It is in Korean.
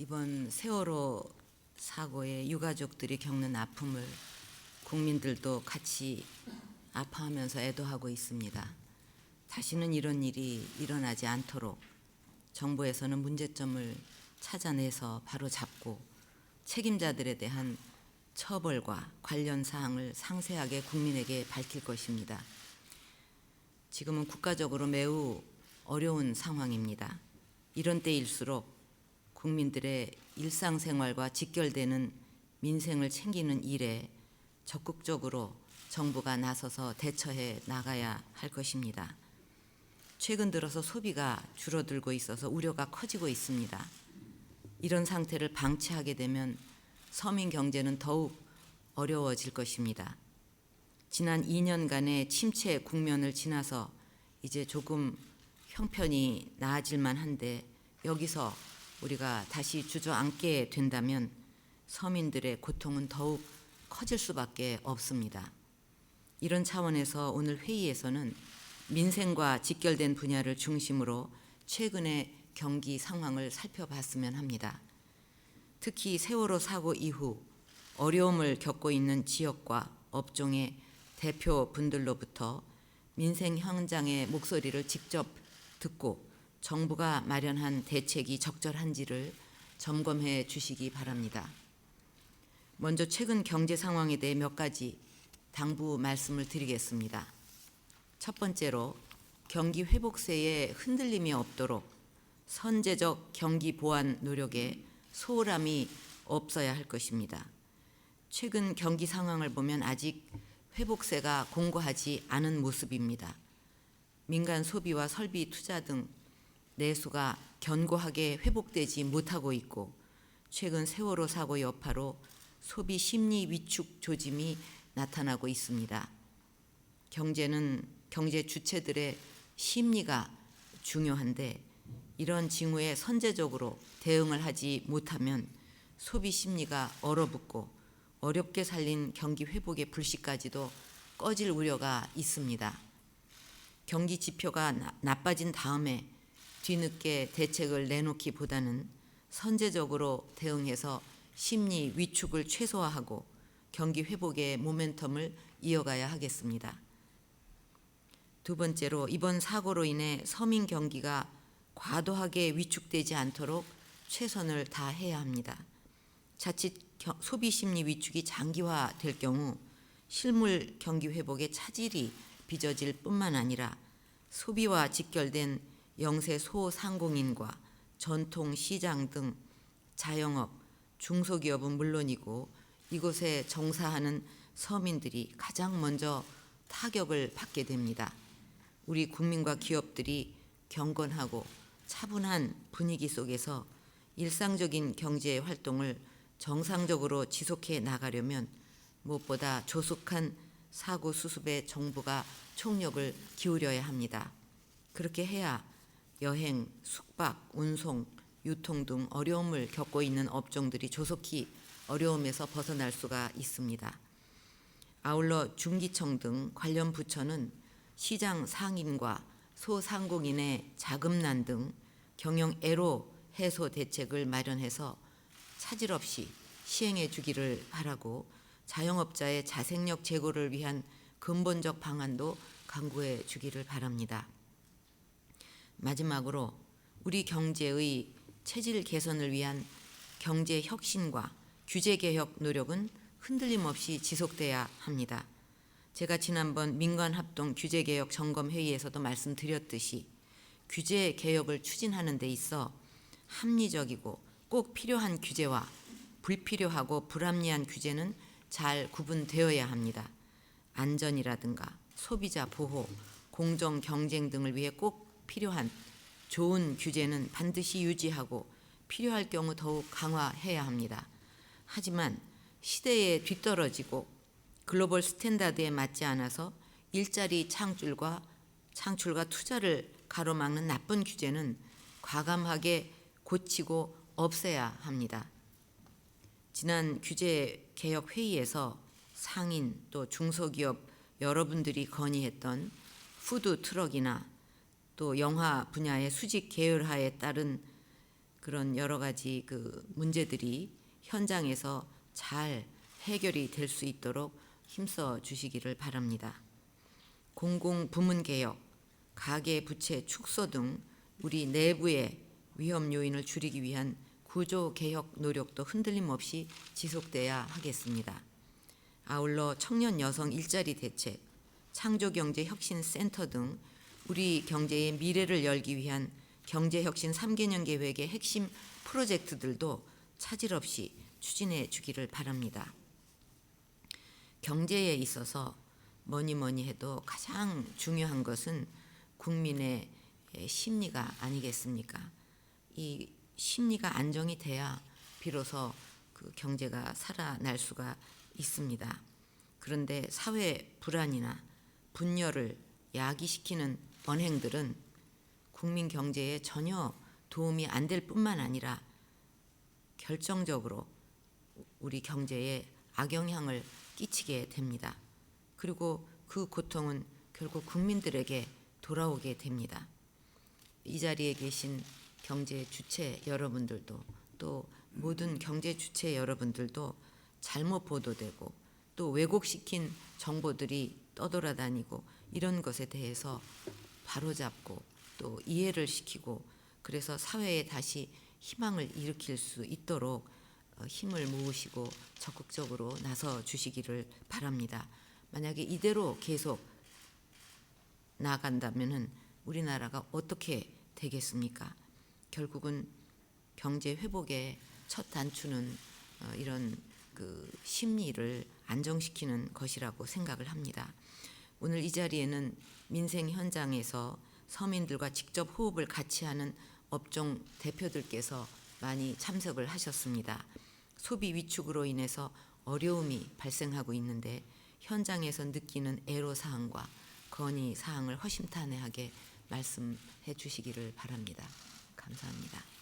이번 세월호 사고에 유가족들이 겪는 아픔을 국민들도 같이 아파하면서 애도하고 있습니다. 다시는 이런 일이 일어나지 않도록 정부에서는 문제점을 찾아내서 바로 잡고 책임자들에 대한 처벌과 관련 사항을 상세하게 국민에게 밝힐 것입니다. 지금은 국가적으로 매우 어려운 상황입니다. 이런 때일수록 국민들의 일상생활과 직결되는 민생을 챙기는 일에 적극적으로 정부가 나서서 대처해 나가야 할 것입니다. 최근 들어서 소비가 줄어들고 있어서 우려가 커지고 있습니다. 이런 상태를 방치하게 되면 서민 경제는 더욱 어려워질 것입니다. 지난 2년간의 침체 국면을 지나서 이제 조금 형편이 나아질만 한데 여기서 우리가 다시 주저앉게 된다면 서민들의 고통은 더욱 커질 수밖에 없습니다. 이런 차원에서 오늘 회의에서는 민생과 직결된 분야를 중심으로 최근의 경기 상황을 살펴봤으면 합니다. 특히 세월호 사고 이후 어려움을 겪고 있는 지역과 업종의 대표분들로부터 민생 현장의 목소리를 직접 듣고 정부가 마련한 대책이 적절한지를 점검해 주시기 바랍니다. 먼저 최근 경제 상황에 대해 몇 가지 당부 말씀을 드리겠습니다. 첫 번째로 경기 회복세에 흔들림이 없도록 선제적 경기 보완 노력에 소홀함이 없어야 할 것입니다. 최근 경기 상황을 보면 아직 회복세가 공고하지 않은 모습입니다. 민간 소비와 설비 투자 등 내수가 견고하게 회복되지 못하고 있고 최근 세월호 사고 여파로 소비 심리 위축 조짐이 나타나고 있습니다. 경제 주체들의 심리가 중요한데 이런 징후에 선제적으로 대응을 하지 못하면 소비 심리가 얼어붙고 어렵게 살린 경기 회복의 불씨까지도 꺼질 우려가 있습니다. 경기 지표가 나빠진 다음에 뒤늦게 대책을 내놓기보다는 선제적으로 대응해서 심리 위축을 최소화하고 경기 회복의 모멘텀을 이어가야 하겠습니다. 두 번째로 이번 사고로 인해 서민 경기가 과도하게 위축되지 않도록 최선을 다해야 합니다. 자칫 소비 심리 위축이 장기화될 경우 실물 경기 회복에 차질이 빚어질 뿐만 아니라 소비와 직결된 영세 소상공인과 전통시장 등 자영업, 중소기업은 물론이고 이곳에 정사하는 서민들이 가장 먼저 타격을 받게 됩니다. 우리 국민과 기업들이 경건하고 차분한 분위기 속에서 일상적인 경제 활동을 정상적으로 지속해 나가려면 무엇보다 조속한 사고 수습에 정부가 총력을 기울여야 합니다. 그렇게 해야 여행, 숙박, 운송, 유통 등 어려움을 겪고 있는 업종들이 조속히 어려움에서 벗어날 수가 있습니다. 아울러 중기청 등 관련 부처는 시장 상인과 소상공인의 자금난 등 경영 애로 해소 대책을 마련해서 차질 없이 시행해 주기를 바라고 자영업자의 자생력 제고를 위한 근본적 방안도 강구해 주기를 바랍니다. 마지막으로 우리 경제의 체질 개선을 위한 경제 혁신과 규제 개혁 노력은 흔들림 없이 지속돼야 합니다. 제가 지난번 민관합동 규제개혁 점검회의에서도 말씀드렸듯이 규제 개혁을 추진하는 데 있어 합리적이고 꼭 필요한 규제와 불필요하고 불합리한 규제는 잘 구분되어야 합니다. 안전이라든가 소비자 보호, 공정 경쟁 등을 위해 꼭 필요한 좋은 규제는 반드시 유지하고 필요할 경우 더욱 강화해야 합니다. 하지만 시대에 뒤떨어지고 글로벌 스탠다드에 맞지 않아서 일자리 창출과 투자를 가로막는 나쁜 규제는 과감하게 고치고 없애야 합니다. 지난 규제 개혁 회의에서 상인 또 중소기업 여러분들이 건의했던 푸드 트럭이나 또 영화 분야의 수직 계열화에 따른 그런 여러 가지 그 문제들이 현장에서 잘 해결이 될 수 있도록 힘써 주시기를 바랍니다. 공공부문 개혁, 가계 부채 축소 등 우리 내부의 위험 요인을 줄이기 위한 구조 개혁 노력도 흔들림 없이 지속돼야 하겠습니다. 아울러 청년 여성 일자리 대책, 창조경제혁신센터 등 우리 경제의 미래를 열기 위한 경제혁신 3개년 계획의 핵심 프로젝트들도 차질 없이 추진해 주기를 바랍니다. 경제에 있어서 뭐니 해도 가장 중요한 것은 국민의 심리가 아니겠습니까? 이 심리가 안정이 돼야 비로소 그 경제가 살아날 수가 있습니다. 그런데 사회 불안이나 분열을 야기시키는 언행들은 국민 경제에 전혀 도움이 안 될 뿐만 아니라 결정적으로 우리 경제에 악영향을 끼치게 됩니다. 그리고 그 고통은 결국 국민들에게 돌아오게 됩니다. 이 자리에 계신 경제 주체 여러분들도 또 모든 경제 주체 여러분들도 잘못 보도되고 또 왜곡시킨 정보들이 떠돌아다니고 이런 것에 대해서 바로잡고 또 이해를 시키고 그래서 사회에 다시 희망을 일으킬 수 있도록 힘을 모으시고 적극적으로 나서 주시기를 바랍니다. 만약에 이대로 계속 나아간다면은 우리나라가 어떻게 되겠습니까? 결국은 경제 회복의 첫 단추는 이런 그 심리를 안정시키는 것이라고 생각을 합니다. 오늘 이 자리에는 민생 현장에서 서민들과 직접 호흡을 같이 하는 업종 대표들께서 많이 참석을 하셨습니다. 소비 위축으로 인해서 어려움이 발생하고 있는데 현장에서 느끼는 애로사항과 건의사항을 허심탄회하게 말씀해 주시기를 바랍니다. 감사합니다.